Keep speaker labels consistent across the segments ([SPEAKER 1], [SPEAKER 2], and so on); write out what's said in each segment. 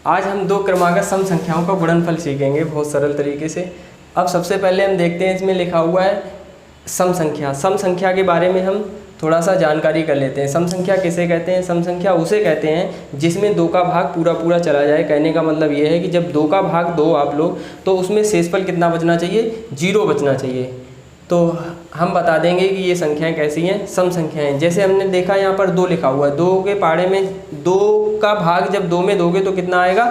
[SPEAKER 1] आज हम दो क्रमागत सम संख्याओं का गुणनफल सीखेंगे बहुत सरल तरीके से। अब सबसे पहले हम देखते हैं, इसमें लिखा हुआ है सम संख्या। सम संख्या के बारे में हम थोड़ा सा जानकारी कर लेते हैं। सम संख्या किसे कहते हैं? सम संख्या उसे कहते हैं जिसमें दो का भाग पूरा पूरा चला जाए। कहने का मतलब ये है कि जब दो का भाग दो आप लोग, तो उसमें शेषफल कितना बचना चाहिए? 0 बचना चाहिए। तो हम बता देंगे कि ये संख्याएं कैसी हैं, सम संख्याएं। जैसे हमने देखा यहाँ पर 2 लिखा हुआ है, 2 के पाड़े में 2 का भाग जब 2 में दोगे तो कितना आएगा?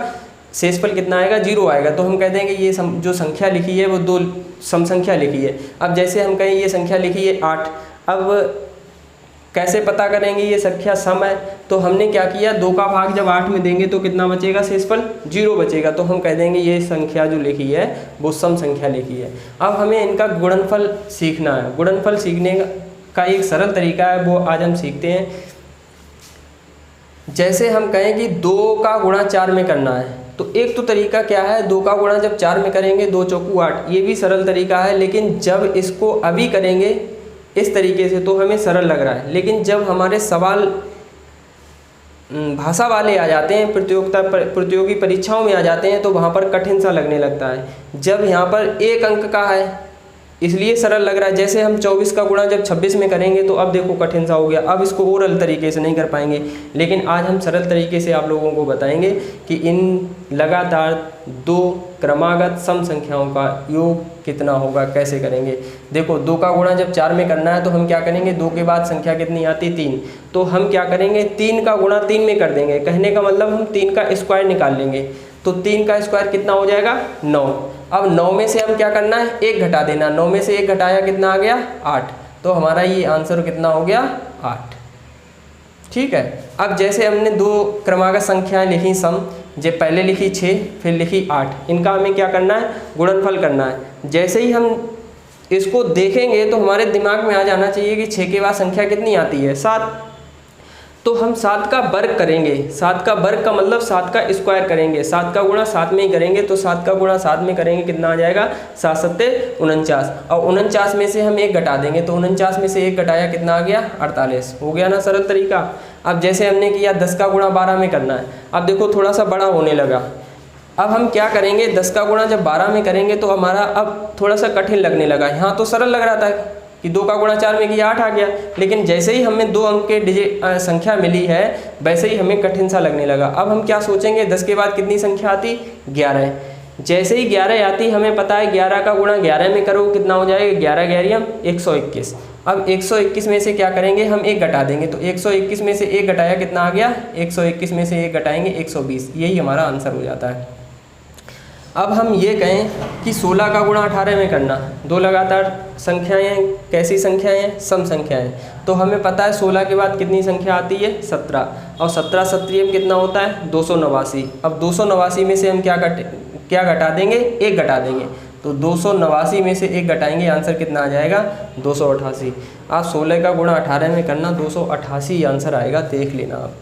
[SPEAKER 1] शेषफल कितना आएगा? 0 आएगा। तो हम कह देंगे ये जो संख्या लिखी है वो 2 सम संख्या लिखी है। अब जैसे हम कहें ये संख्या लिखी है 8, अब कैसे पता करेंगे ये संख्या सम है? तो हमने क्या किया, 2 का भाग जब 8 में देंगे तो कितना बचेगा? शेषफल 0 बचेगा। तो हम कह देंगे ये संख्या जो लिखी है वो सम संख्या लिखी है। अब हमें इनका गुणनफल सीखना है। गुणनफल सीखने का एक सरल तरीका है, वो आज हम सीखते हैं। जैसे हम कहें कि 2 का गुणा 4 में करना है, तो एक तो तरीका क्या है, 2 का गुणा जब 4 में करेंगे 2 चौकू 8, ये भी सरल तरीका है। लेकिन जब इसको अभी करेंगे इस तरीके से तो हमें सरल लग रहा है, लेकिन जब हमारे सवाल भाषा वाले आ जाते हैं, प्रतियोगी परीक्षाओं में आ जाते हैं, तो वहाँ पर कठिन सा लगने लगता है। जब यहाँ पर एक अंक का है इसलिए सरल लग रहा है। जैसे हम 24 का गुणा जब 26 में करेंगे तो अब देखो कठिन सा हो गया। अब इसको ओरल तरीके से नहीं कर पाएंगे, लेकिन आज हम सरल तरीके से आप लोगों को बताएंगे कि इन लगातार 2 क्रमागत सम संख्याओं का योग कितना होगा, कैसे करेंगे। देखो 2 का गुणा जब 4 में करना है तो हम क्या करेंगे, 2 के बाद संख्या कितनी आती? 3। तो हम क्या करेंगे, 3 का गुणा 3 में कर देंगे। कहने का मतलब हम 3 का स्क्वायर निकाल लेंगे। तो 3 का स्क्वायर कितना हो जाएगा? 9। अब 9 में से हम क्या करना है, 1 घटा देना। 9 में से 1 घटाया कितना आ गया? 8। तो हमारा ये आंसर कितना हो गया? 8। ठीक है। अब जैसे हमने 2 क्रमागत संख्याएं लिखी सम, जो पहले लिखी 6 फिर लिखी 8, इनका हमें क्या करना है? गुणनफल करना है। जैसे ही हम इसको देखेंगे तो हमारे दिमाग में आ जाना चाहिए कि 6 के बाद संख्या कितनी आती है? 7। तो हम 7 का वर्ग करेंगे। 7 का वर्ग का मतलब 7 का स्क्वायर करेंगे। 7 का गुणा 7 में ही करेंगे, तो 7 का गुणा 7 में करेंगे, कितना आ जाएगा? 7 सत्ते 49। और 49 में से हम 1 घटा देंगे, तो 49 में से 1 घटाया कितना आ गया? 48। हो गया ना सरल तरीका। अब जैसे हमने किया 10 का गुणा 12 में करना है। अब देखो थोड़ा सा बड़ा होने लगा। अब हम क्या करेंगे, 10 का गुणा जब 12 में करेंगे तो हमारा अब थोड़ा सा कठिन लगने लगा। यहाँ तो सरल लग रहा था कि 2 का गुणा 4 में किया 8 आ गया, लेकिन जैसे ही हमें 2 अंक के संख्या मिली है वैसे ही हमें कठिन सा लगने लगा। अब हम क्या सोचेंगे, 10 के बाद कितनी संख्या आती? 11। जैसे ही 11 आती, हमें पता है 11 का गुणा 11 में करो कितना हो जाएगा? 11 11 121। अब 121 में से क्या करेंगे, हम 1 घटा देंगे, तो 121 में से 1 घटाया कितना आ गया? 121 में से 1 घटाएंगे 120। यही हमारा आंसर हो जाता है। अब हम ये कहें कि 16 का गुणा 18 में करना। 2 लगातार संख्याएं कैसी संख्याएं हैं? सम संख्याएं। तो हमें पता है 16 के बाद कितनी संख्या आती है? 17। और 17 सत्रिय में कितना होता है? 289। अब 289 में से हम क्या घटा देंगे? 1 घटा देंगे, तो 289 में से 1 घटाएंगे, आंसर कितना आ जाएगा? 288। आप 16 का गुणा 18 में करना, 288 आंसर आएगा, देख लेना आप।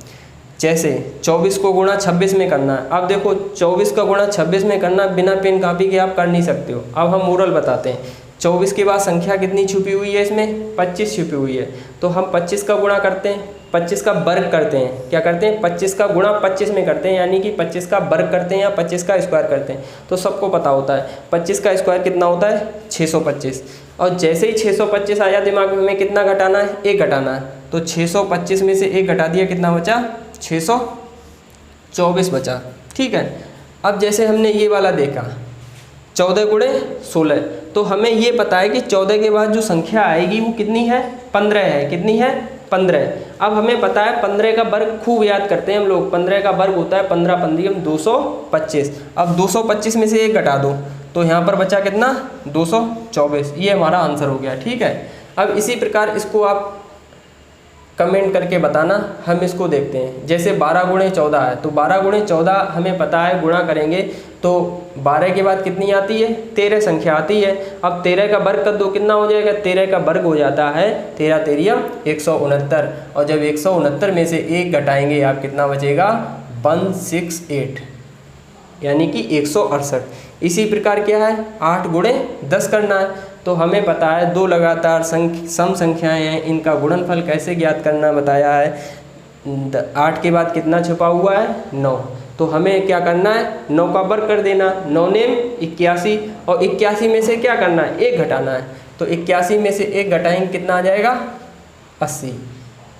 [SPEAKER 1] जैसे 24 को गुणा 26 में करना है। अब देखो 24 का गुणा 26 में करना बिना पेन कापी के आप कर नहीं सकते हो। अब हम ओरल बताते हैं। 24 के बाद संख्या कितनी छुपी हुई है इसमें? 25 छुपी हुई है। तो हम 25 का गुणा करते हैं, 25 का वर्ग करते हैं। क्या करते हैं? 25 का गुणा 25 में करते हैं, यानी कि 25 का वर्ग करते हैं या 25 का स्क्वायर करते हैं। तो सबको पता होता है 25 का स्क्वायर कितना होता है? 625। और जैसे ही 625 आया दिमाग में, हमें कितना घटाना है? 1 घटाना है। तो 625 में से 1 घटा दिया, कितना बचा? 624 बचा। ठीक है। अब जैसे हमने ये वाला देखा 14 गुणे 16, तो हमें ये पता है कि 14 के बाद जो संख्या आएगी वो कितनी है? 15 है। कितनी है? 15। अब हमें पता है 15 का वर्ग खूब याद करते हैं हम लोग। 15 का वर्ग होता है 15 पंद्रियम 225। अब 225 में से 1 घटा दो, तो यहाँ पर बचा कितना? 224। ये हमारा आंसर हो गया। ठीक है। अब इसी प्रकार इसको आप कमेंट करके बताना। हम इसको देखते हैं। जैसे 12 गुणे 14 है, तो 12 गुणे 14 हमें पता है, गुणा करेंगे तो 12 के बाद कितनी आती है? 13 संख्या आती है। अब 13 का वर्ग कर दो, कितना हो जाएगा? 13 का वर्ग हो जाता है 13 तेरियम 169। और जब 169 में से 1 घटाएंगे, आप कितना बचेगा? 168, यानी कि 168। इसी प्रकार क्या है? 8 गुणे 10 करना है। तो हमें पता है 2 लगातार सम संख्याएं हैं, इनका गुणनफल कैसे ज्ञात करना बताया है। 8 के बाद कितना छुपा हुआ है 9। तो हमें क्या करना है 9 का वर्ग कर देना, 9 नेम 81 और 81 में से क्या करना है 1 घटाना है। तो 81 में से 1 घटाएंगे कितना आ जाएगा 80।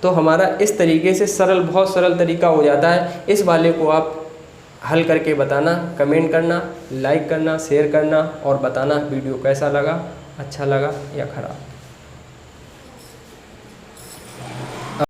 [SPEAKER 1] तो हमारा इस तरीके से सरल, बहुत सरल तरीका हो जाता है। इस वाले को आप हल करके बताना, कमेंट करना, लाइक करना, शेयर करना और बताना वीडियो कैसा लगा, अच्छा लगा या ख़राब।